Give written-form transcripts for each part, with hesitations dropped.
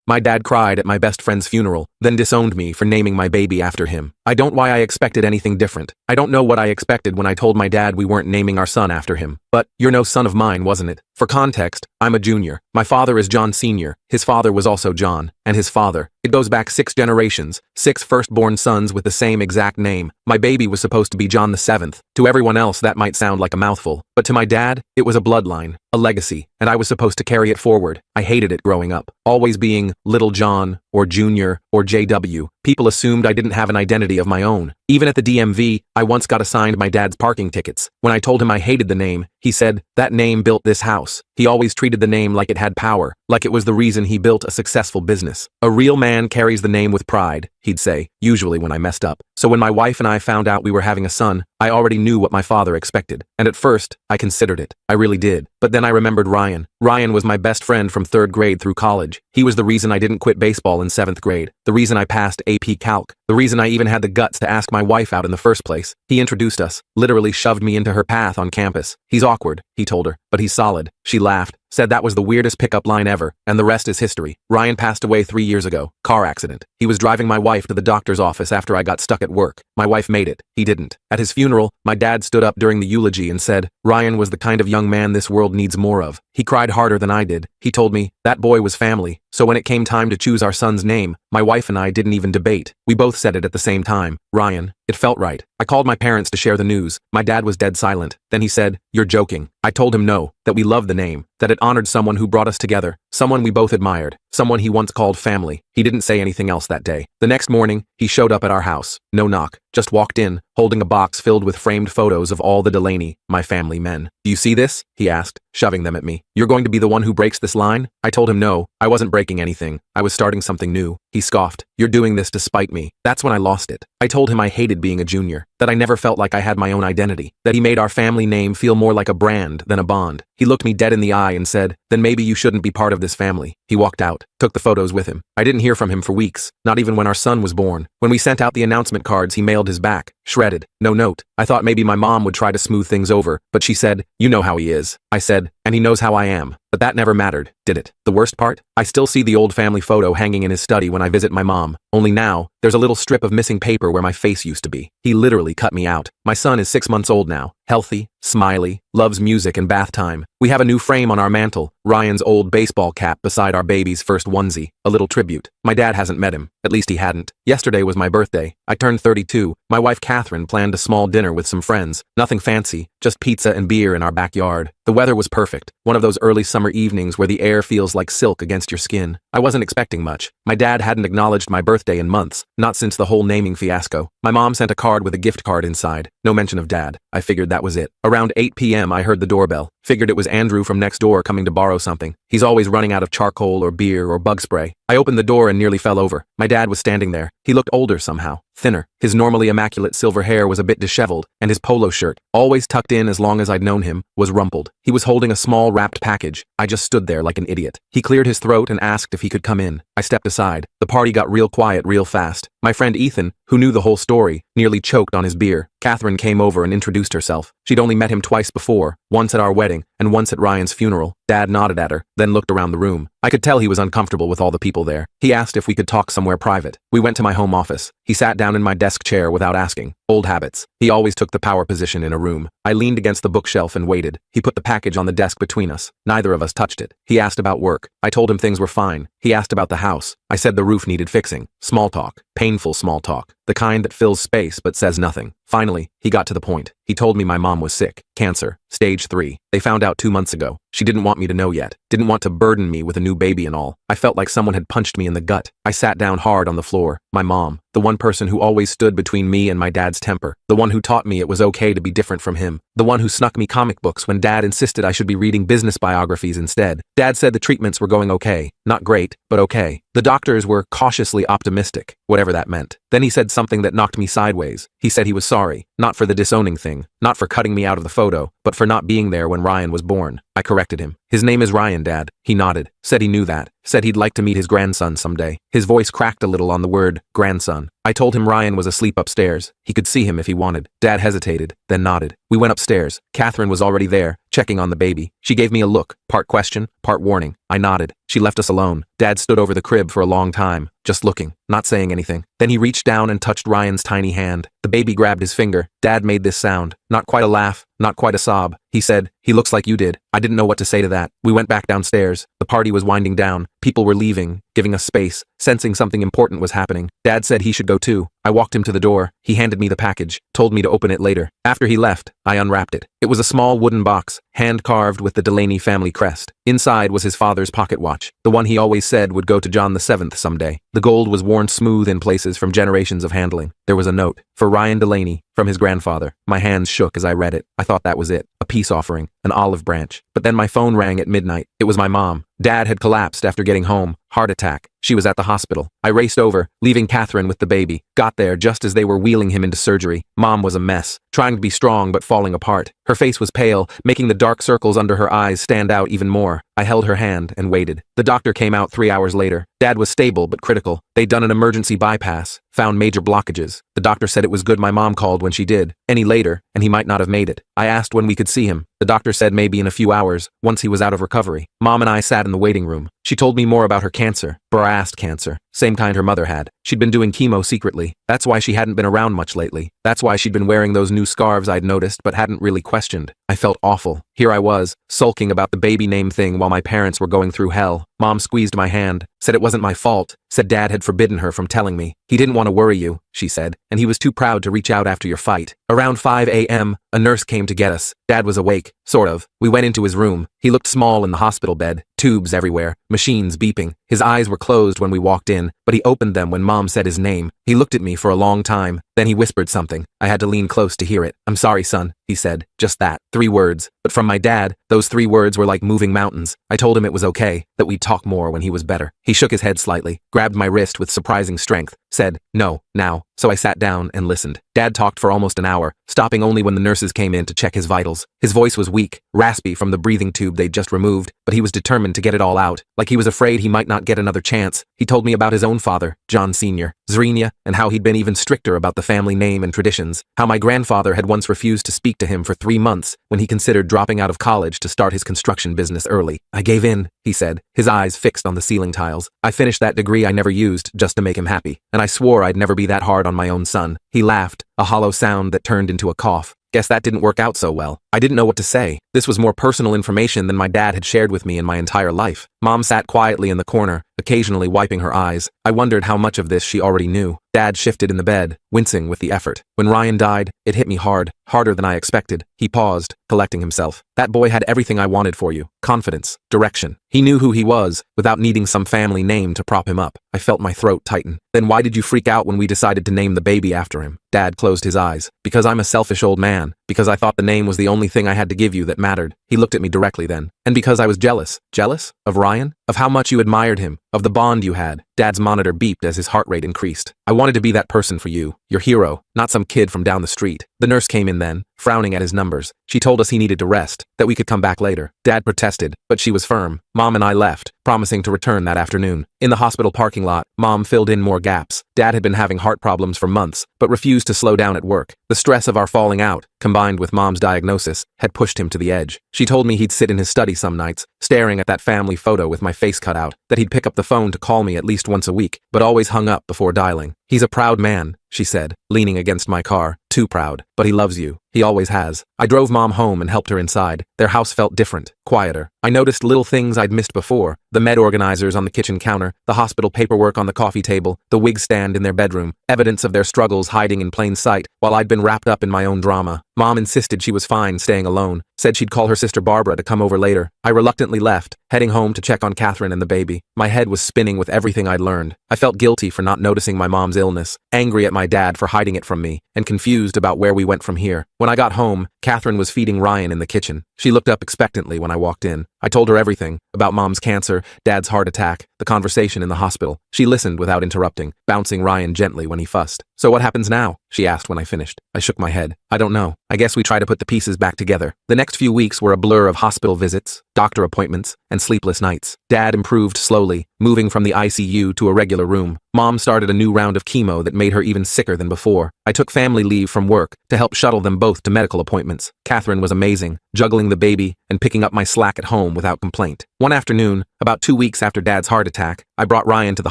My dad cried at my best friend's funeral, then disowned me for naming my baby after him. I don't know why I expected anything different. I don't know what I expected when I told my dad we weren't naming our son after him. But, you're no son of mine, wasn't it? For context, I'm a junior. My father is John Sr., his father was also John, and his father. It goes back 6 generations, 6 firstborn sons with the same exact name. My baby was supposed to be John the 7th. To everyone else that might sound like a mouthful, but to my dad, it was a bloodline, a legacy, and I was supposed to carry it forward. I hated it growing up. Always being Little John, or Junior, or JW. People assumed I didn't have an identity of my own. Even at the DMV, I once got assigned my dad's parking tickets. When I told him I hated the name, he said, "That name built this house." He always treated the name like it had power, like it was the reason he built a successful business. "A real man carries the name with pride," he'd say, usually when I messed up. So when my wife and I found out we were having a son, I already knew what my father expected. And at first, I considered it. I really did. But then I remembered Ryan. Ryan was my best friend from 3rd grade through college. He was the reason I didn't quit baseball in 7th grade, the reason I passed AP Calc, the reason I even had the guts to ask my wife out in the first place. He introduced us, literally shoved me into her path on campus. "He's awkward," he told her, "but he's solid." She laughed, said that was the weirdest pickup line ever, and the rest is history. Ryan passed away 3 years ago. Car accident. He was driving my wife to the doctor's office after I got stuck at work. My wife made it. He didn't. At his funeral, my dad stood up during the eulogy and said, "Ryan was the kind of young man this world needs more of." He cried harder than I did. He told me, that boy was family. So when it came time to choose our son's name, my wife and I didn't even debate. We both said it at the same time. Ryan. It felt right. I called my parents to share the news. My dad was dead silent. Then he said, "You're joking." I told him no, that we loved the name, that it honored someone who brought us together, someone we both admired, someone he once called family. He didn't say anything else that day. The next morning, he showed up at our house. No knock, just walked in, holding a box filled with framed photos of all the Delaney, my family men. "Do you see this?" he asked, shoving them at me. "You're going to be the one who breaks this line?" I told him no, I wasn't breaking anything. I was starting something new. He scoffed. "You're doing this to spite me." That's when I lost it. I told him I hated being a junior, that I never felt like I had my own identity, that he made our family name feel more like a brand than a bond. He looked me dead in the eye and said, "Then maybe you shouldn't be part of this family." He walked out, took the photos with him. I didn't hear from him for weeks, not even when our son was born. When we sent out the announcement cards, he mailed his back, shredded, no note. I thought maybe my mom would try to smooth things over, but she said, "You know how he is." I said, "And he knows how I am." But that never mattered, did it? The worst part? I still see the old family photo hanging in his study when I visit my mom. Only now, there's a little strip of missing paper where my face used to be. He literally cut me out. My son is 6 months old now. Healthy, smiley, loves music and bath time. We have a new frame on our mantle, Ryan's old baseball cap beside our baby's first onesie, a little tribute. My dad hasn't met him. At least he hadn't. Yesterday was my birthday. I turned 32. My wife Catherine planned a small dinner with some friends. Nothing fancy, just pizza and beer in our backyard. The weather was perfect. One of those early summer evenings where the air feels like silk against your skin. I wasn't expecting much. My dad hadn't acknowledged my birthday in months, not since the whole naming fiasco. My mom sent a card with a gift card inside. No mention of dad. I figured that was it. Around 8 p.m. I heard the doorbell. Figured it was Andrew from next door coming to borrow something. He's always running out of charcoal or beer or bug spray. I opened the door and nearly fell over. My dad was standing there. He looked older somehow, thinner. His normally immaculate silver hair was a bit disheveled, and his polo shirt, always tucked in as long as I'd known him, was rumpled. He was holding a small wrapped package. I just stood there like an idiot. He cleared his throat and asked if he could come in. I stepped aside. The party got real quiet real fast. My friend Ethan, who knew the whole story, nearly choked on his beer. Catherine came over and introduced herself. She'd only met him twice before, once at our wedding and once at Ryan's funeral. Dad nodded at her, then looked around the room. I could tell he was uncomfortable with all the people there. He asked if we could talk somewhere private. We went to my home office. He sat down in my desk chair without asking. Old habits. He always took the power position in a room. I leaned against the bookshelf and waited. He put the package on the desk between us. Neither of us touched it. He asked about work. I told him things were fine. He asked about the house. I said the roof needed fixing. Small talk. Painful small talk. The kind that fills space but says nothing. Finally, he got to the point. He told me my mom was sick. Cancer. Stage 3. They found out 2 months ago. She didn't want me to know yet. Didn't want to burden me with a new baby and all. I felt like someone had punched me in the gut. I sat down hard on the floor. My mom, the one person who always stood between me and my dad's temper. The one who taught me it was okay to be different from him. The one who snuck me comic books when Dad insisted I should be reading business biographies instead. Dad said the treatments were going okay. Not great, but okay. The doctors were cautiously optimistic, whatever that meant. Then he said something that knocked me sideways. He said he was sorry, not for the disowning thing, not for cutting me out of the photo, but for not being there when Ryan was born. I corrected him. "His name is Ryan, Dad." He nodded, said he knew that, said he'd like to meet his grandson someday. His voice cracked a little on the word grandson. I told him Ryan was asleep upstairs. He could see him if he wanted. Dad hesitated, then nodded. We went upstairs. Catherine was already there, checking on the baby. She gave me a look, part question, part warning. I nodded. She left us alone. Dad stood over the crib for a long time, just looking, not saying anything. Then he reached down and touched Ryan's tiny hand. The baby grabbed his finger. Dad made this sound. Not quite a laugh, not quite a sob. He said, "He looks like you did." I didn't know what to say to that. We went back downstairs. The party was winding down. People were leaving, giving us space, sensing something important was happening. Dad said he should go too. I walked him to the door. He handed me the package, told me to open it later. After he left, I unwrapped it. It was a small wooden box, hand-carved with the Delaney family crest. Inside was his father's pocket watch, the one he always said would go to John the 7th someday. The gold was worn smooth in places from generations of handling. There was a note, for Ryan Delaney, from his grandfather. My hands shook as I read it. I thought that was it, a peace offering, an olive branch. But then my phone rang at midnight. It was my mom. Dad had collapsed after getting home. Heart attack. She was at the hospital. I raced over, leaving Catherine with the baby. Got there just as they were wheeling him into surgery. Mom was a mess, trying to be strong but falling apart. Her face was pale, making the dark circles under her eyes stand out even more. I held her hand and waited. The doctor came out 3 hours later. Dad was stable but critical. They'd done an emergency bypass, found major blockages. The doctor said it was good my mom called when she did. Any later, and he might not have made it. I asked when we could see him. The doctor said maybe in a few hours, once he was out of recovery. Mom and I sat in the waiting room. She told me more about her cancer, breast cancer, same kind her mother had. She'd been doing chemo secretly. That's why she hadn't been around much lately. That's why she'd been wearing those new scarves I'd noticed but hadn't really questioned. I felt awful. Here I was, sulking about the baby name thing while my parents were going through hell. Mom squeezed my hand, said it wasn't my fault, said Dad had forbidden her from telling me. He didn't want to worry you, she said, and he was too proud to reach out after your fight. Around 5 a.m., a nurse came to get us. Dad was awake, sort of. We went into his room. He looked small in the hospital bed, tubes everywhere, machines beeping. His eyes were closed when we walked in, but he opened them when Mom said his name. He looked at me for a long time. Then he whispered something. I had to lean close to hear it. "I'm sorry, son," he said. Just that. 3 words. But from my dad, those 3 words were like moving mountains. I told him it was okay, that we'd talk more when he was better. He shook his head slightly, grabbed my wrist with surprising strength, said, "No, now." So I sat down and listened. Dad talked for almost an hour, stopping only when the nurses came in to check his vitals. His voice was weak, raspy from the breathing tube they'd just removed, but he was determined to get it all out, like he was afraid he might not get another chance. He told me about his own father, John Sr., Zrina, and how he'd been even stricter about the family name and traditions, how my grandfather had once refused to speak to him for 3 months when he considered dropping out of college to start his construction business early. "I gave in," he said, his eyes fixed on the ceiling tiles. "I finished that degree I never used just to make him happy, and I swore I'd never be that hard on my own son." He laughed, a hollow sound that turned into a cough. Guess that didn't work out so well. I didn't know what to say. This was more personal information than my dad had shared with me in my entire life. Mom sat quietly in the corner, occasionally wiping her eyes. I wondered how much of this she already knew. Dad shifted in the bed, wincing with the effort. "When Ryan died, it hit me hard, harder than I expected." He paused, collecting himself. "That boy had everything I wanted for you. Confidence, direction. He knew who he was, without needing some family name to prop him up." I felt my throat tighten. "Then why did you freak out when we decided to name the baby after him?" Dad closed his eyes. "Because I'm a selfish old man. Because I thought the name was the only thing I had to give you that mattered." He looked at me directly then. "And because I was jealous." "Jealous? Of Ryan? Of how much you admired him? Of the bond you had?" Dad's monitor beeped as his heart rate increased. "I wanted to be that person for you, your hero, not some kid from down the street." The nurse came in then, frowning at his numbers. She told us he needed to rest, that we could come back later. Dad protested, but she was firm. Mom and I left, promising to return that afternoon. In the hospital parking lot, Mom filled in more gaps. Dad had been having heart problems for months, but refused to slow down at work. The stress of our falling out, combined with Mom's diagnosis, had pushed him to the edge. She told me he'd sit in his study some nights, staring at that family photo with my face cut out, that he'd pick up the phone to call me at least once a week, but always hung up before dialing. "He's a proud man," she said, leaning against my car. "Too proud. But he loves you. He always has." I drove Mom home and helped her inside. Their house felt different, quieter. I noticed little things I'd missed before. The med organizers on the kitchen counter, the hospital paperwork on the coffee table, the wig stand in their bedroom, evidence of their struggles hiding in plain sight while I'd been wrapped up in my own drama. Mom insisted she was fine staying alone, said she'd call her sister Barbara to come over later. I reluctantly left, heading home to check on Catherine and the baby. My head was spinning with everything I'd learned. I felt guilty for not noticing my mom's illness, angry at my dad for hiding it from me, and confused about where we went from here. When I got home, Catherine was feeding Ryan in the kitchen. She looked up expectantly when I walked in. I told her everything, about Mom's cancer, Dad's heart attack, the conversation in the hospital. She listened without interrupting, bouncing Ryan gently when he fussed. So what happens now? She asked when I finished. I shook my head. I don't know. I guess we try to put the pieces back together. The next few weeks were a blur of hospital visits, doctor appointments, and sleepless nights. Dad improved slowly, moving from the ICU to a regular room. Mom started a new round of chemo that made her even sicker than before. I took family leave from work to help shuttle them both to medical appointments. Catherine was amazing, juggling the baby and picking up my slack at home without complaint. One afternoon, about 2 weeks after Dad's heart attack, I brought Ryan to the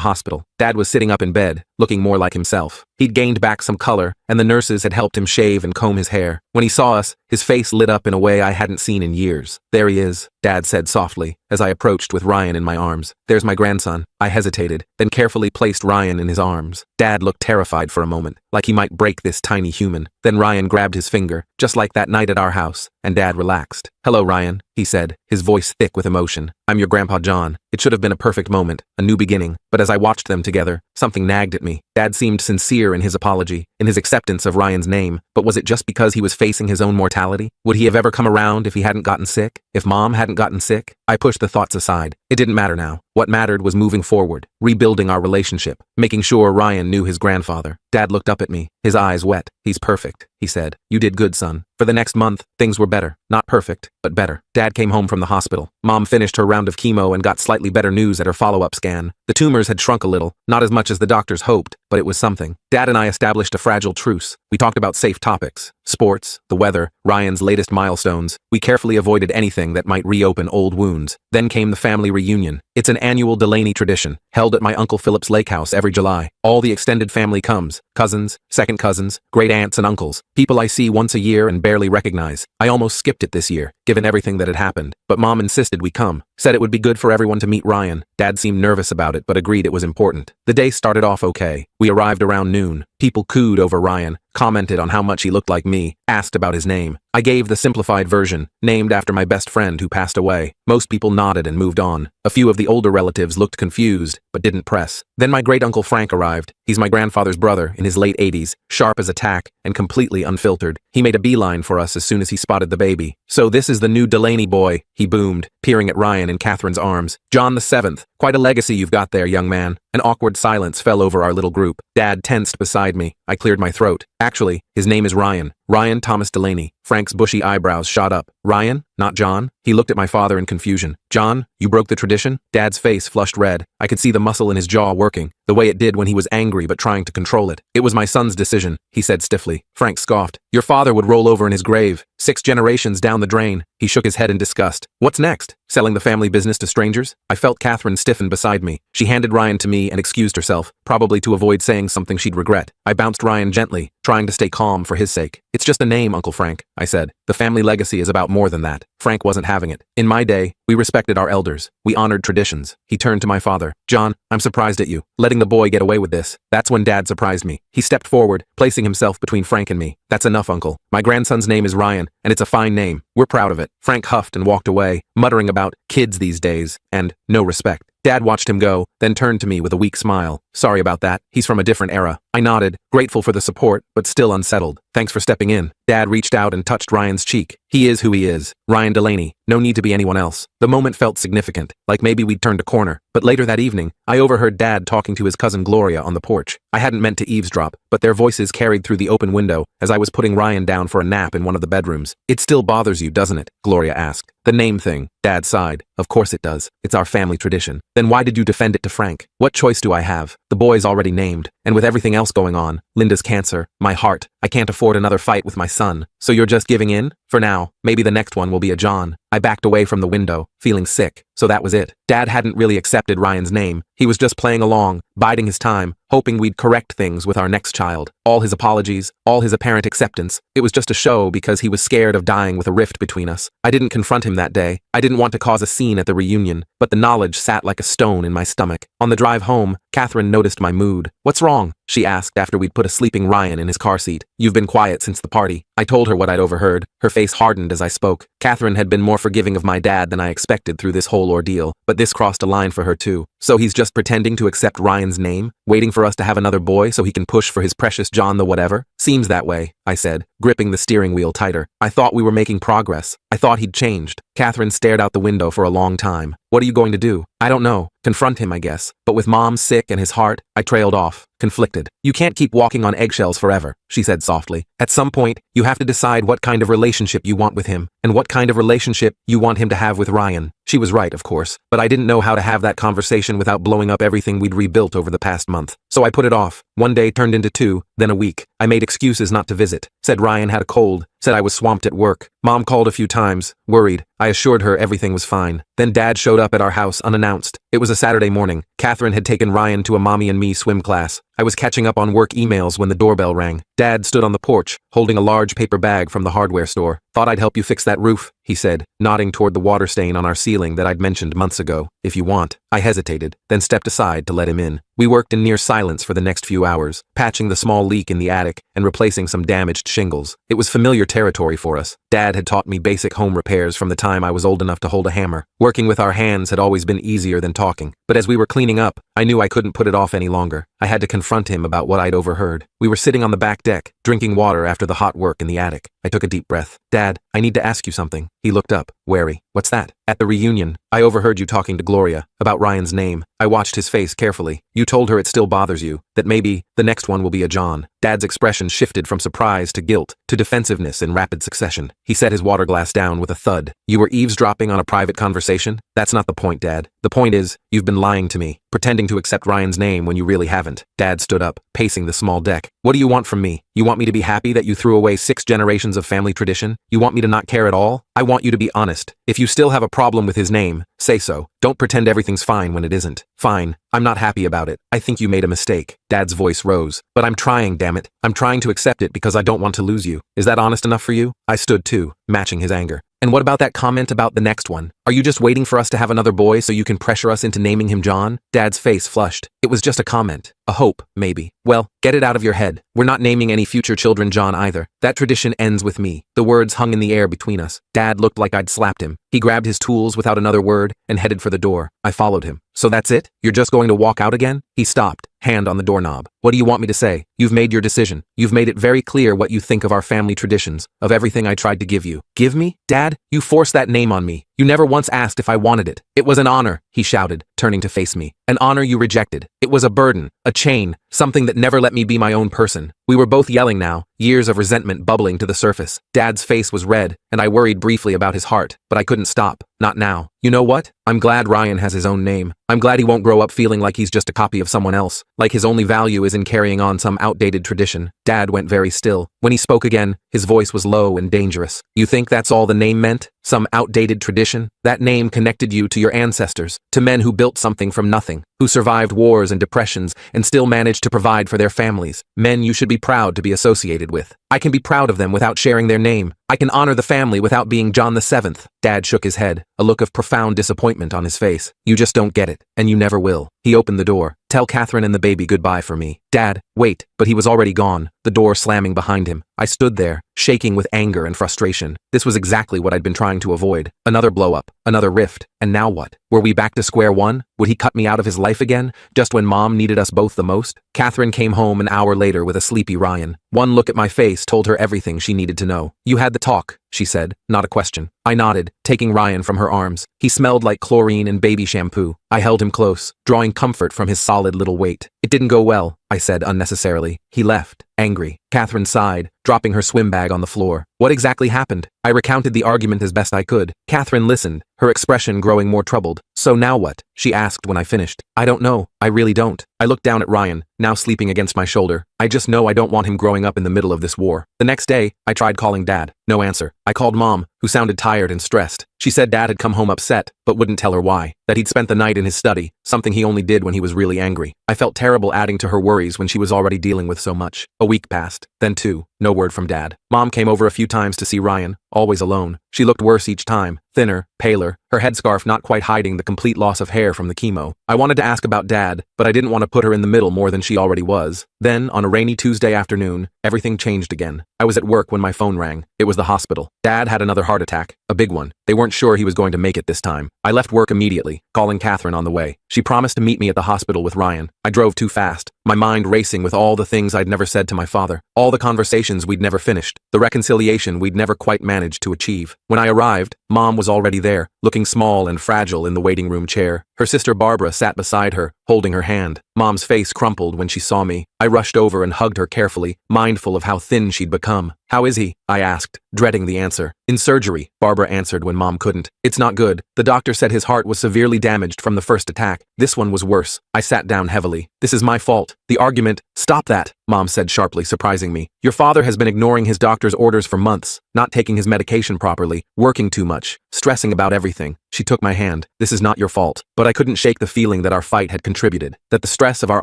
hospital. Dad was sitting up in bed, looking more like himself. He'd gained back some color, and the nurses had helped him shave and comb his hair. When he saw us, his face lit up in a way I hadn't seen in years. "There he is," Dad said softly, as I approached with Ryan in my arms. "There's my grandson." I hesitated, then carefully placed Ryan in his arms. Dad looked terrified for a moment, like he might break this tiny human. Then Ryan grabbed his finger, just like that night at our house, and Dad relaxed. "Hello, Ryan," he said, his voice thick with emotion. "I'm your Grandpa John." It should have been a perfect moment, a new beginning, but as I watched them together, something nagged at me. Dad seemed sincere in his apology, in his acceptance of Ryan's name, but was it just because he was facing his own mortality? Would he have ever come around if he hadn't gotten sick? If Mom hadn't gotten sick? I pushed the thoughts aside. It didn't matter now. What mattered was moving forward, rebuilding our relationship, making sure Ryan knew his grandfather. Dad looked up at me, his eyes wet. "He's perfect," he said. "You did good, son." For the next month, things were better. Not perfect, but better. Dad came home from the hospital. Mom finished her round of chemo and got slightly better news at her follow-up scan. The tumors had shrunk a little, not as much as the doctors hoped, but it was something. Dad and I established a fragile truce. We talked about safe topics, sports, the weather, Ryan's latest milestones. We carefully avoided anything that might reopen old wounds. Then came the family reunion. It's an annual Delaney tradition, held at my Uncle Philip's lake house every July. All the extended family comes, cousins, second cousins, great aunts and uncles, people I see once a year and barely recognize. I almost skipped it this year, given everything that had happened, but Mom insisted we come, said it would be good for everyone to meet Ryan. Dad seemed nervous about it, but agreed it was important. The day started off okay. We arrived around noon. People cooed over Ryan, commented on how much he looked like me, asked about his name. I gave the simplified version, named after my best friend who passed away. Most people nodded and moved on. A few of the older relatives looked confused, but didn't press. Then my great-uncle Frank arrived. He's my grandfather's brother, in his late 80s, sharp as a tack, and completely unfiltered. He made a beeline for us as soon as he spotted the baby. "So this is the new Delaney boy," he boomed, peering at Ryan in Catherine's arms. "John the 7th. Quite a legacy you've got there, young man." An awkward silence fell over our little group. Dad tensed beside me. I cleared my throat. "Actually, his name is Ryan. Ryan Thomas Delaney." Frank's bushy eyebrows shot up. "Ryan? Not John?" He looked at my father in confusion. "John, you broke the tradition?" Dad's face flushed red. I could see the muscle in his jaw working, the way it did when he was angry but trying to control it. "It was my son's decision," he said stiffly. Frank scoffed. "Your father would roll over in his grave. 6 generations down the drain." He shook his head in disgust. "What's next? Selling the family business to strangers?" I felt Catherine stiffen beside me. She handed Ryan to me and excused herself, probably to avoid saying something she'd regret. I bounced Ryan gently, trying to stay calm for his sake. "It's just a name, Uncle Frank," I said. "The family legacy is about more than that." Frank wasn't having it. "In my day, we respected our elders. We honored traditions." He turned to my father. "John, I'm surprised at you, letting the boy get away with this." That's when Dad surprised me. He stepped forward, placing himself between Frank and me. "That's enough, Uncle. My grandson's name is Ryan, and it's a fine name. We're proud of it." Frank huffed and walked away, muttering about kids these days and no respect. Dad watched him go, then turned to me with a weak smile. "Sorry about that. He's from a different era." I nodded, grateful for the support, but still unsettled. "Thanks for stepping in." Dad reached out and touched Ryan's cheek. "He is who he is. Ryan Delaney. No need to be anyone else." The moment felt significant, like maybe we'd turned a corner. But later that evening, I overheard Dad talking to his cousin Gloria on the porch. I hadn't meant to eavesdrop, but their voices carried through the open window as I was putting Ryan down for a nap in one of the bedrooms. "It still bothers you, doesn't it?" Gloria asked. "The name thing." Dad sighed. "Of course it does. It's our family tradition." "Then why did you defend it to Frank?" "What choice do I have? The boy's already named. And with everything else going on, Linda's cancer, my heart, I can't afford another fight with my son. So you're just giving in? For now, maybe the next one will be a John." I backed away from the window, feeling sick. So that was it. Dad hadn't really accepted Ryan's name. He was just playing along, biding his time, hoping we'd correct things with our next child. All his apologies, all his apparent acceptance, it was just a show because he was scared of dying with a rift between us. I didn't confront him that day. I didn't want to cause a scene at the reunion, but the knowledge sat like a stone in my stomach. On the drive home, Catherine noticed my mood. "What's wrong?" she asked after we'd put a sleeping Ryan in his car seat. "You've been quiet since the party." I told her what I'd overheard. Her face hardened as I spoke. Catherine had been more forgiving of my dad than I expected through this whole ordeal, but this crossed a line for her too. So he's just pretending to accept Ryan's name, waiting for us to have another boy so he can push for his precious John the whatever? "Seems that way," I said, gripping the steering wheel tighter. "I thought we were making progress. I thought he'd changed." Catherine stared out the window for a long time. What are you going to do? I don't know. Confront him, I guess. But with Mom sick and his heart, I trailed off, conflicted. You can't keep walking on eggshells forever, she said softly. At some point, you have to decide what kind of relationship you want with him, and what kind of relationship you want him to have with Ryan. She was right, of course, but I didn't know how to have that conversation without blowing up everything we'd rebuilt over the past month. So I put it off. One day turned into two, then a week. I made excuses not to visit. Said Ryan had a cold. Said I was swamped at work. Mom called a few times, worried. I assured her everything was fine. Then Dad showed up at our house unannounced. It was a Saturday morning. Catherine had taken Ryan to a mommy and me swim class. I was catching up on work emails when the doorbell rang. Dad stood on the porch, holding a large paper bag from the hardware store. Thought I'd help you fix that roof, he said, nodding toward the water stain on our ceiling that I'd mentioned months ago. If you want. I hesitated, then stepped aside to let him in. We worked in near silence for the next few hours, patching the small leak in the attic and replacing some damaged shingles. It was familiar territory for us. Dad had taught me basic home repairs from the time I was old enough to hold a hammer. Working with our hands had always been easier than talking. But as we were cleaning up, I knew I couldn't put it off any longer. I had to confront him about what I'd overheard. We were sitting on the back deck, drinking water after the hot work in the attic. I took a deep breath. Dad, I need to ask you something. He looked up, wary. What's that? At the reunion, I overheard you talking to Gloria about Ryan's name. I watched his face carefully. You told her it still bothers you, that maybe the next one will be a John. Dad's expression shifted from surprise to guilt to defensiveness in rapid succession. He set his water glass down with a thud. You were eavesdropping on a private conversation? That's not the point, Dad. The point is, you've been lying to me, pretending to accept Ryan's name when you really haven't. Dad stood up, pacing the small deck. What do you want from me? You want me to be happy that you threw away 6 generations of family tradition? You want me to not care at all? I want you to be honest. If you still have a problem with his name, say so. Don't pretend everything's fine when it isn't. Fine. I'm not happy about it. I think you made a mistake. Dad's voice rose. But I'm trying, damn it. I'm trying to accept it because I don't want to lose you. Is that honest enough for you? I stood too, matching his anger. And what about that comment about the next one? Are you just waiting for us to have another boy so you can pressure us into naming him John? Dad's face flushed. It was just a comment. A hope, maybe. Well, get it out of your head. We're not naming any future children John either. That tradition ends with me. The words hung in the air between us. Dad looked like I'd slapped him. He grabbed his tools without another word and headed for the door. I followed him. So that's it? You're just going to walk out again? He stopped, hand on the doorknob. What do you want me to say? You've made your decision. You've made it very clear what you think of our family traditions, of everything I tried to give you. Give me? Dad, you forced that name on me. You never once asked if I wanted it. It was an honor, he shouted, turning to face me. An honor you rejected. It was a burden, a chain, something that never let me be my own person. We were both yelling now, years of resentment bubbling to the surface. Dad's face was red, and I worried briefly about his heart, but I couldn't stop. Not now. You know what? I'm glad Ryan has his own name. I'm glad he won't grow up feeling like he's just a copy of someone else, like his only value is in carrying on some outdated tradition. Dad went very still. When he spoke again, his voice was low and dangerous. You think that's all the name meant? Some outdated tradition? That name connected you to your ancestors, to men who built something from nothing, who survived wars and depressions and still managed to provide for their families. Men you should be proud to be associated with. I can be proud of them without sharing their name. I can honor the family without being John the 7th. Dad shook his head, a look of profound disappointment on his face. You just don't get it, and you never will. He opened the door. Tell Catherine and the baby goodbye for me. Dad, wait, but he was already gone, the door slamming behind him. I stood there, shaking with anger and frustration. This was exactly what I'd been trying to avoid. Another blow-up, another rift, and now what? Were we back to square one? Would he cut me out of his life again, just when Mom needed us both the most? Catherine came home an hour later with a sleepy Ryan. One look at my face told her everything she needed to know. You had the talk, she said, not a question. I nodded, taking Ryan from her arms. He smelled like chlorine and baby shampoo. I held him close, drawing comfort from his solid little weight. It didn't go well, I said unnecessarily. He left, angry. Catherine sighed, dropping her swim bag on the floor. What exactly happened? I recounted the argument as best I could. Catherine listened, her expression growing more troubled. So now what? She asked when I finished. I don't know. I really don't. I looked down at Ryan, now sleeping against my shoulder. I just know I don't want him growing up in the middle of this war. The next day, I tried calling Dad. No answer. I called Mom, who sounded tired and stressed. She said Dad had come home upset, but wouldn't tell her why. That he'd spent the night in his study, something he only did when he was really angry. I felt terrible adding to her worries when she was already dealing with so much. A week passed, then 2. No word from Dad. Mom came over a few times to see Ryan, always alone. She looked worse each time, thinner, paler, her headscarf not quite hiding the complete loss of hair from the chemo. I wanted to ask about Dad, but I didn't want to put her in the middle more than she already was. Then, on a rainy Tuesday afternoon, everything changed again. I was at work when my phone rang. It was the hospital. Dad had another heart attack, a big one. They weren't sure he was going to make it this time. I left work immediately, calling Catherine on the way. She promised to meet me at the hospital with Ryan. I drove too fast, my mind racing with all the things I'd never said to my father, all the conversations we'd never finished, the reconciliation we'd never quite managed to achieve. When I arrived, Mom was already there, looking small and fragile in the waiting room chair. Her sister Barbara sat beside her, holding her hand. Mom's face crumpled when she saw me. I rushed over and hugged her carefully, mindful of how thin she'd become. "How is he?" I asked, dreading the answer. "In surgery," Barbara answered when Mom couldn't. "It's not good. The doctor said his heart was severely damaged from the first attack. This one was worse." I sat down heavily. "This is my fault. The argument—" "Stop that," Mom said sharply, surprising me. "Your father has been ignoring his doctor's orders for months, not taking his medication properly, working too much, stressing about everything." She took my hand. "This is not your fault." But I couldn't shake the feeling that our fight had contributed, that the stress of our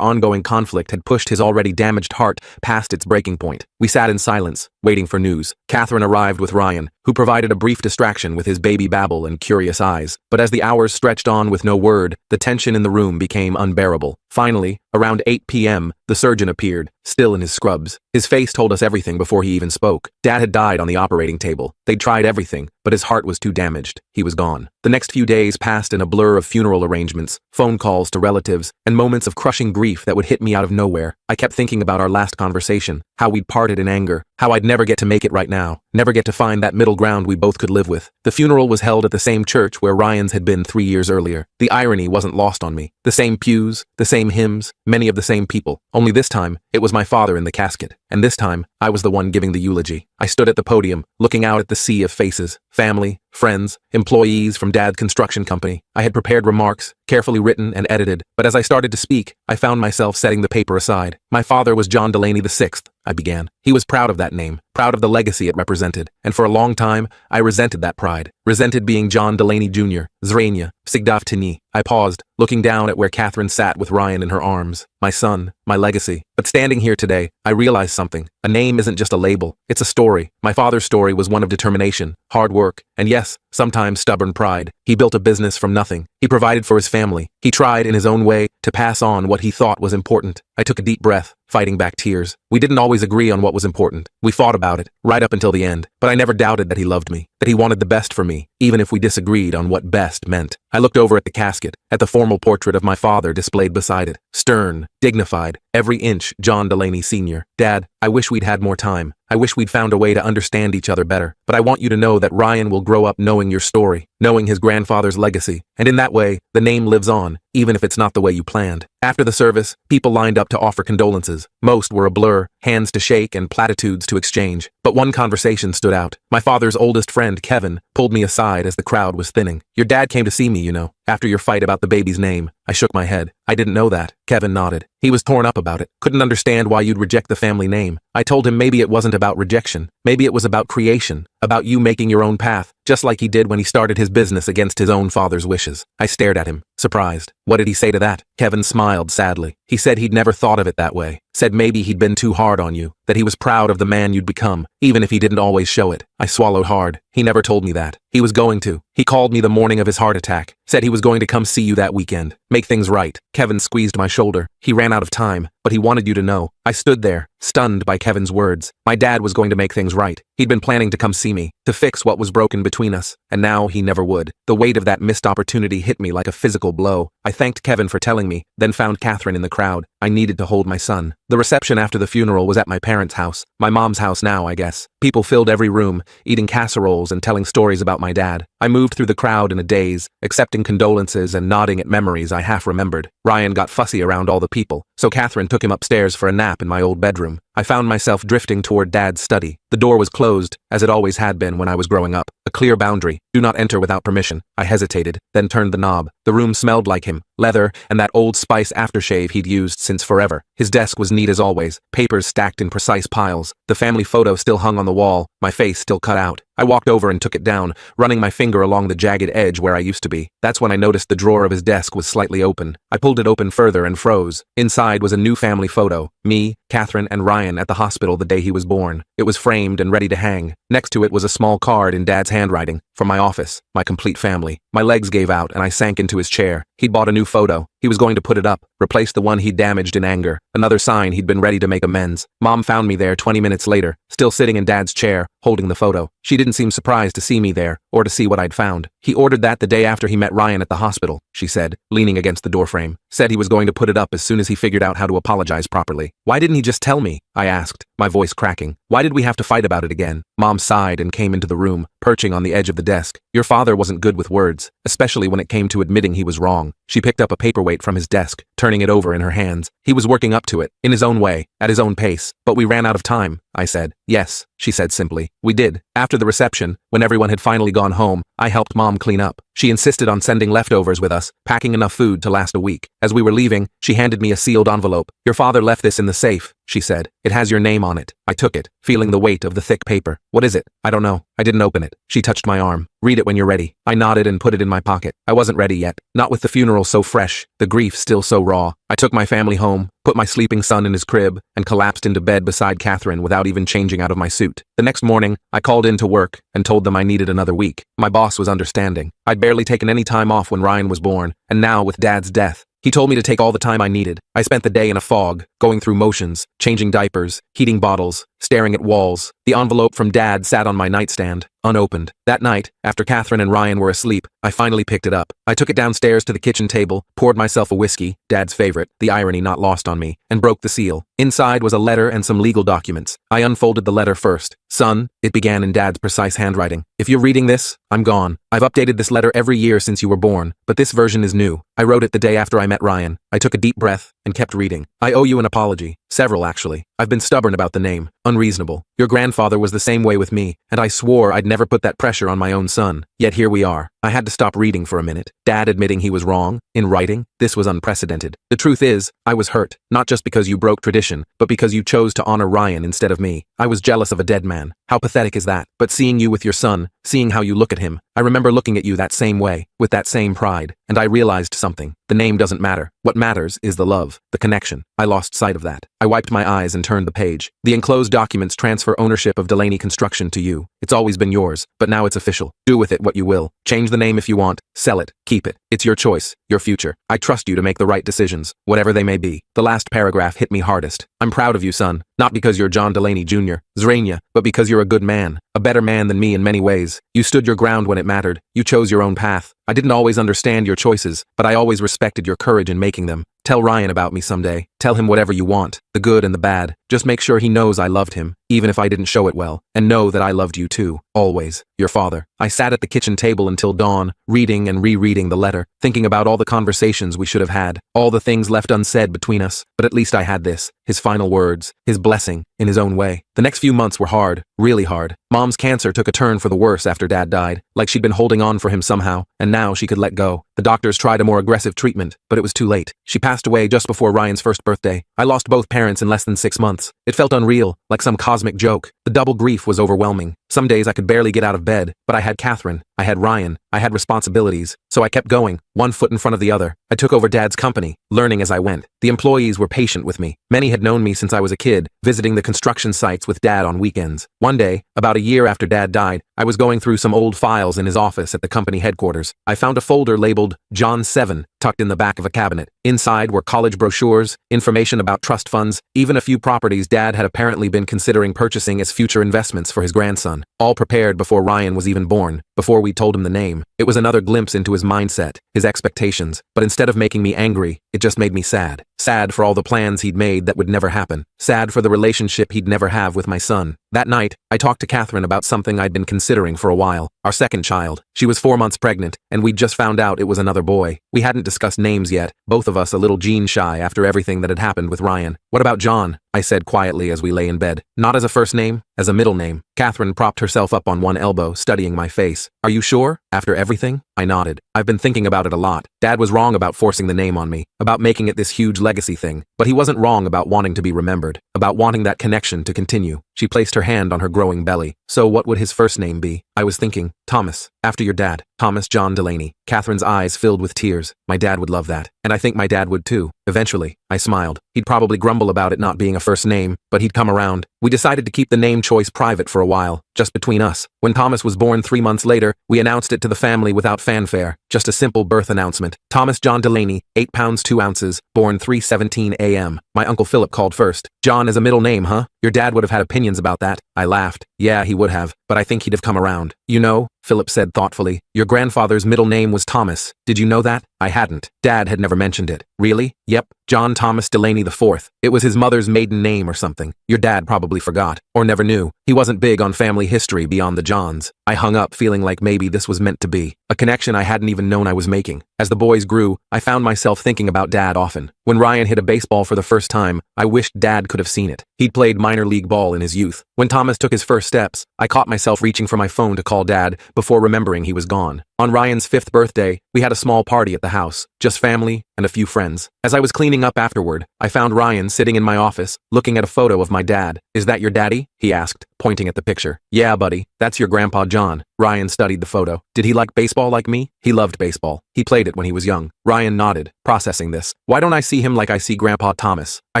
ongoing conflict had pushed his already damaged heart past its breaking point. We sat in silence, waiting for news. Catherine arrived with Ryan, who provided a brief distraction with his baby babble and curious eyes. But as the hours stretched on with no word, the tension in the room became unbearable. Finally, around 8 p.m., the surgeon appeared, still in his scrubs. His face told us everything before he even spoke. Dad had died on the operating table. They'd tried everything, but his heart was too damaged. He was gone. The next few days passed in a blur of funeral arrangements, phone calls to relatives, and moments of crushing grief that would hit me out of nowhere. I kept thinking about our last conversation, how we'd parted in anger, how I'd never get to make it right now, never get to find that middle ground we both could live with. The funeral was held at the same church where Ryan's had been 3 years earlier. The irony wasn't lost on me. The same pews, the same hymns, many of the same people. Only this time, it was my father in the casket. And this time, I was the one giving the eulogy. I stood at the podium, looking out at the sea of faces, family, friends, employees from Dad's construction company. I had prepared remarks, carefully written and edited, but as I started to speak, I found myself setting the paper aside. "My father was John Delaney VI," I began. He was proud of that name, proud of the legacy it represented, and for a long time, I resented that pride, resented being John Delaney Jr., Zrania, Sigdavtini. I paused, looking down at where Catherine sat with Ryan in her arms. My son, my legacy. But standing here today, I realized something. A name isn't just a label, it's a story. My father's story was one of determination, hard work, and yes, sometimes stubborn pride. He built a business from nothing. He provided for his family. He tried in his own way to pass on what he thought was important. I took a deep breath, fighting back tears. We didn't always agree on what was important. We fought about it, right up until the end. But I never doubted that he loved me, that he wanted the best for me, even if we disagreed on what best meant. I looked over at the casket, at the formal portrait of my father displayed beside it. Stern, dignified, every inch John Delaney Sr. "Dad, I wish we'd had more time. I wish we'd found a way to understand each other better. But I want you to know that Ryan will grow up knowing your story, knowing his grandfather's legacy. And in that way, the name lives on, even if it's not the way you planned." After the service, people lined up to offer condolences. Most were a blur, hands to shake and platitudes to exchange. But one conversation stood out. My father's oldest friend, Kevin, pulled me aside as the crowd was thinning. "Your dad came to see me, you know, after your fight about the baby's name." I shook my head. "I didn't know that." Kevin nodded. "He was torn up about it. Couldn't understand why you'd reject the family name. I told him maybe it wasn't about rejection. Maybe it was about creation, about you making your own path, just like he did when he started his business against his own father's wishes." I stared at him, surprised. "What did he say to that?" Kevin smiled sadly. "He said he'd never thought of it that way. Said maybe he'd been too hard on you, that he was proud of the man you'd become, even if he didn't always show it." I swallowed hard. He never told me that. He was going to. He called me the morning of his heart attack, said he was going to come see you that weekend, make things right. Kevin squeezed my shoulder. "He ran out of time, but he wanted you to know." I stood there, stunned by Kevin's words. My dad was going to make things right. He'd been planning to come see me, to fix what was broken between us, and now he never would. The weight of that missed opportunity hit me like a physical blow. I thanked Kevin for telling me, then found Catherine in the crowd. I needed to hold my son. The reception after the funeral was at my parents' house. My mom's house now, I guess. People filled every room, eating casseroles and telling stories about my dad. I moved through the crowd in a daze, accepting condolences and nodding at memories I half remembered. Ryan got fussy around all the people, so Catherine took him upstairs for a nap in my old bedroom. I found myself drifting toward Dad's study. The door was closed, as it always had been when I was growing up. A clear boundary. Do not enter without permission. I hesitated, then turned the knob. The room smelled like him, leather and that Old Spice aftershave he'd used since forever. His desk was neat as always, papers stacked in precise piles. The family photo still hung on the wall, my face still cut out. I walked over and took it down, running my finger along the jagged edge where I used to be. That's when I noticed the drawer of his desk was slightly open. I pulled it open further and froze. Inside was a new family photo. Me, Catherine, and Ryan at the hospital the day he was born. It was framed and ready to hang. Next to it was a small card in Dad's handwriting. From my office, my complete family. My legs gave out and I sank into his chair. He'd bought a new photo. He was going to put it up, replace the one he'd damaged in anger. Another sign he'd been ready to make amends. Mom found me there 20 minutes later, still sitting in Dad's chair, holding the photo. She didn't seem surprised to see me there, or to see what I'd found. He ordered that the day after he met Ryan at the hospital, she said, leaning against the doorframe. Said he was going to put it up as soon as he figured out how to apologize properly. Why didn't he just tell me? I asked, my voice cracking. Why did we have to fight about it again? Mom sighed and came into the room, perching on the edge of the desk. Your father wasn't good with words, especially when it came to admitting he was wrong. She picked up a paperweight from his desk, turning it over in her hands. He was working up to it, in his own way, at his own pace. But we ran out of time, I said. Yes, she said simply. We did. After the reception, when everyone had finally gone home, I helped Mom clean up. She insisted on sending leftovers with us, packing enough food to last a week. As we were leaving, she handed me a sealed envelope. Your father left this in the safe, she said. It has your name on it. I took it, feeling the weight of the thick paper. What is it? I don't know. I didn't open it. She touched my arm. Read it when you're ready. I nodded and put it in my pocket. I wasn't ready yet. Not with the funeral so fresh, the grief still so raw. I took my family home, put my sleeping son in his crib, and collapsed into bed beside Catherine without even changing out of my suit. The next morning, I called in to work and told them I needed another week. My boss was understanding. I'd barely taken any time off when Ryan was born, and now with Dad's death, he told me to take all the time I needed. I spent the day in a fog, going through motions, changing diapers, heating bottles, staring at walls. The envelope from Dad sat on my nightstand, unopened. That night, after Catherine and Ryan were asleep, I finally picked it up. I took it downstairs to the kitchen table, poured myself a whiskey, Dad's favorite, the irony not lost on me, and broke the seal. Inside was a letter and some legal documents. I unfolded the letter first. Son, it began in Dad's precise handwriting. If you're reading this, I'm gone. I've updated this letter every year since you were born, but this version is new. I wrote it the day after I met Ryan. I took a deep breath and kept reading. I owe you an apology. Several, actually. I've been stubborn about the name. Unreasonable. Your grandfather was the same way with me, and I swore I'd never put that pressure on my own son. Yet here we are. I had to stop reading for a minute. Dad admitting he was wrong, in writing, this was unprecedented. The truth is, I was hurt, not just because you broke tradition, but because you chose to honor Ryan instead of me. I was jealous of a dead man. How pathetic is that? But seeing you with your son, seeing how you look at him, I remember looking at you that same way, with that same pride, and I realized something. The name doesn't matter. What matters is the love, the connection. I lost sight of that. I wiped my eyes and turned the page. The enclosed documents transfer ownership of Delaney Construction to you. It's always been yours, but now it's official. Do with it what you will. Change the name if you want. Sell it. Keep it. It's your choice, your future. I trust you to make the right decisions, whatever they may be. The last paragraph hit me hardest. I'm proud of you, son. Not because you're John Delaney Jr., Zrania, but because you're a good man. A better man than me in many ways. You stood your ground when it mattered. You chose your own path. I didn't always understand your choices, but I always respected your courage in making them. Tell Ryan about me someday. Tell him whatever you want, the good and the bad. Just make sure he knows I loved him, even if I didn't show it well, and know that I loved you too, always, your father. I sat at the kitchen table until dawn, reading and rereading the letter, thinking about all the conversations we should have had, all the things left unsaid between us, but at least I had this, his final words, his blessing, in his own way. The next few months were hard, really hard. Mom's cancer took a turn for the worse after Dad died, like she'd been holding on for him somehow, and now she could let go. The doctors tried a more aggressive treatment, but it was too late. She passed away just before Ryan's first birthday. I lost both parents in less than 6 months. It felt unreal, like some cosmic joke. The double grief was overwhelming. Some days I could barely get out of bed, but I had Catherine, I had Ryan, I had responsibilities, so I kept going, one foot in front of the other. I took over Dad's company, learning as I went. The employees were patient with me. Many had known me since I was a kid, visiting the construction sites with Dad on weekends. One day, about a year after Dad died, I was going through some old files in his office at the company headquarters. I found a folder labeled John 7, tucked in the back of a cabinet. Inside were college brochures, information about trust funds, even a few properties Dad had apparently been considering purchasing as future investments for his grandson. All prepared before Ryan was even born, before we told him the name. It was another glimpse into his mindset, his expectations, but instead of making me angry, it just made me sad. Sad for all the plans he'd made that would never happen. Sad for the relationship he'd never have with my son. That night, I talked to Catherine about something I'd been considering for a while. Our second child. She was 4 months pregnant, and we'd just found out it was another boy. We hadn't discussed names yet, both of us a little gene-shy after everything that had happened with Ryan. What about John? I said quietly as we lay in bed. Not as a first name, as a middle name. Catherine propped herself up on one elbow, studying my face. Are you sure? After everything? I nodded. I've been thinking about it a lot. Dad was wrong about forcing the name on me, about making it this huge legacy thing. But he wasn't wrong about wanting to be remembered, about wanting that connection to continue. She placed her hand on her growing belly. So what would his first name be? I was thinking, Thomas, after your dad. Thomas John Delaney. Catherine's eyes filled with tears. My dad would love that. And I think my dad would too. Eventually, I smiled. He'd probably grumble about it not being a first name, but he'd come around. We decided to keep the name choice private for a while, just between us. When Thomas was born 3 months later, we announced it to the family without fanfare. Just a simple birth announcement. Thomas John Delaney, 8 pounds 2 ounces, born 3:17 a.m. My Uncle Philip called first. John is a middle name, huh? Your dad would have had opinions about that. I laughed. Yeah, he would have, but I think he'd have come around. You know, Philip said thoughtfully, your grandfather's middle name was Thomas. Did you know that? I hadn't. Dad had never mentioned it. Really? Yep. John Thomas Delaney IV. It was his mother's maiden name or something. Your dad probably forgot, or never knew. He wasn't big on family history beyond the Johns. I hung up feeling like maybe this was meant to be. A connection I hadn't even known I was making. As the boys grew, I found myself thinking about Dad often. When Ryan hit a baseball for the first time, I wished Dad could have seen it. He'd played minor league ball in his youth. When Thomas took his first steps, I caught myself reaching for my phone to call Dad before remembering he was gone. On Ryan's 5th birthday, we had a small party at the house, just family and a few friends. As I was cleaning up afterward, I found Ryan sitting in my office, looking at a photo of my dad. Is that your daddy? He asked, pointing at the picture. Yeah, buddy, that's your grandpa John. Ryan studied the photo. Did he like baseball like me? He loved baseball. He played it when he was young. Ryan nodded, processing this. Why don't I see him like I see Grandpa Thomas? I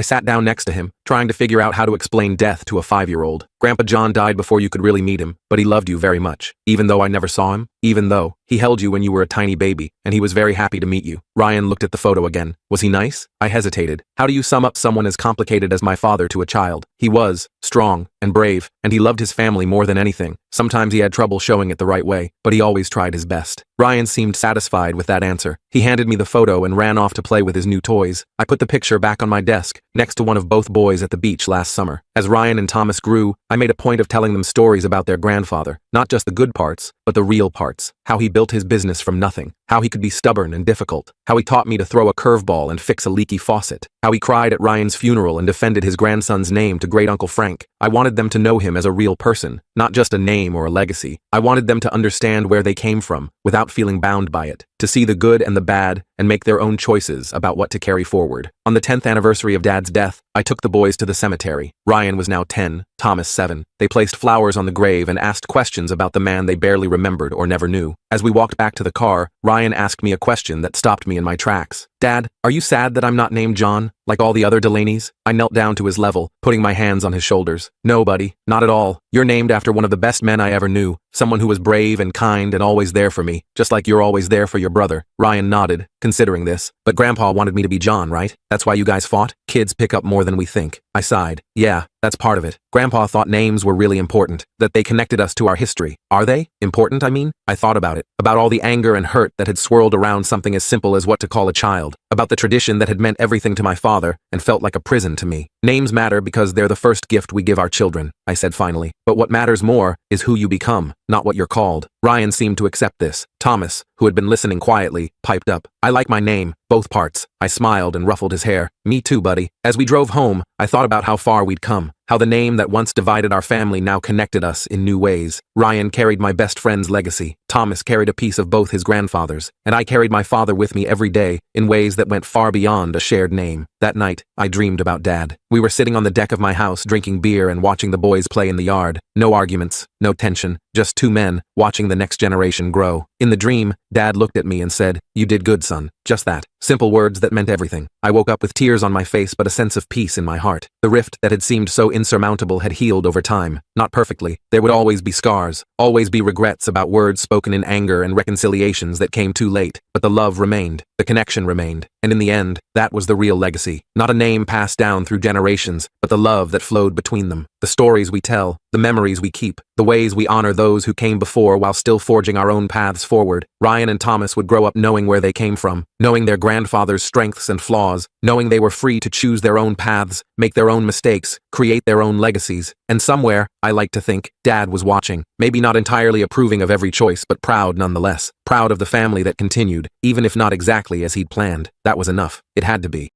sat down next to him, trying to figure out how to explain death to a 5-year-old. Grandpa John died before you could really meet him, but he loved you very much. Even though I never saw him, even though he held you when you were a tiny baby, and he was very happy to meet you. Ryan looked at the photo again. Was he nice? I hesitated. How do you sum up someone as complicated as my father to a child? He was strong and brave, and he loved his family more than anything. Sometimes he had trouble showing it the right way, but he always tried his best. Ryan seemed satisfied with that answer. He handed me the photo and ran off to play with his new toys. I put the picture back on my desk, next to one of both boys at the beach last summer. As Ryan and Thomas grew, I made a point of telling them stories about their grandfather. Not just the good parts, but the real parts. How he built his business from nothing. How he could be stubborn and difficult. How he taught me to throw a curveball and fix a leaky faucet. How he cried at Ryan's funeral and defended his grandson's name to great Uncle Frank. I wanted them to know him as a real person, not just a name or a legacy. I wanted them to understand where they came from, without feeling bound by it. To see the good and the bad, and make their own choices about what to carry forward. On the 10th anniversary of Dad's death, I took the boys to the cemetery. Ryan was now 10, Thomas 7. They placed flowers on the grave and asked questions about the man they barely remembered or never knew. As we walked back to the car, Ryan asked me a question that stopped me in my tracks. Dad, are you sad that I'm not named John, like all the other Delaneys? I knelt down to his level, putting my hands on his shoulders. No, buddy, not at all. You're named after one of the best men I ever knew. Someone who was brave and kind and always there for me, just like you're always there for your brother. Ryan nodded, considering this. But Grandpa wanted me to be John, right? That's why you guys fought? Kids pick up more than we think. I sighed. Yeah, that's part of it. Grandpa thought names were really important, that they connected us to our history. Are they? Important, I mean? I thought about it. About all the anger and hurt that had swirled around something as simple as what to call a child. About the tradition that had meant everything to my father and felt like a prison to me. Names matter because they're the first gift we give our children, I said finally. But what matters more is who you become, not what you're called. Ryan seemed to accept this. Thomas, who had been listening quietly, piped up. I like my name, both parts. I smiled and ruffled his hair. Me too, buddy. As we drove home, I thought about how far we'd come. How the name that once divided our family now connected us in new ways. Ryan carried my best friend's legacy. Thomas carried a piece of both his grandfathers. And I carried my father with me every day in ways that went far beyond a shared name. That night, I dreamed about Dad. We were sitting on the deck of my house drinking beer and watching the boys play in the yard. No arguments, no tension, just two men watching the next generation grow. In the dream, Dad looked at me and said, "You did good, son." Just that. Simple words that meant everything. I woke up with tears on my face but a sense of peace in my heart. The rift that had seemed so insurmountable had healed over time. Not perfectly. There would always be scars, always be regrets about words spoken in anger and reconciliations that came too late. But the love remained. The connection remained. And in the end, that was the real legacy. Not a name passed down through generations, but the love that flowed between them. The stories we tell, the memories we keep, the ways we honor those who came before while still forging our own paths forward. Ryan and Thomas would grow up knowing where they came from, knowing their grandfather's strengths and flaws, knowing they were free to choose their own paths, make their own mistakes, create their own legacies. And somewhere, I like to think, Dad was watching, maybe not entirely approving of every choice, but proud nonetheless. Proud of the family that continued, even if not exactly as he'd planned. That was enough. It had to be.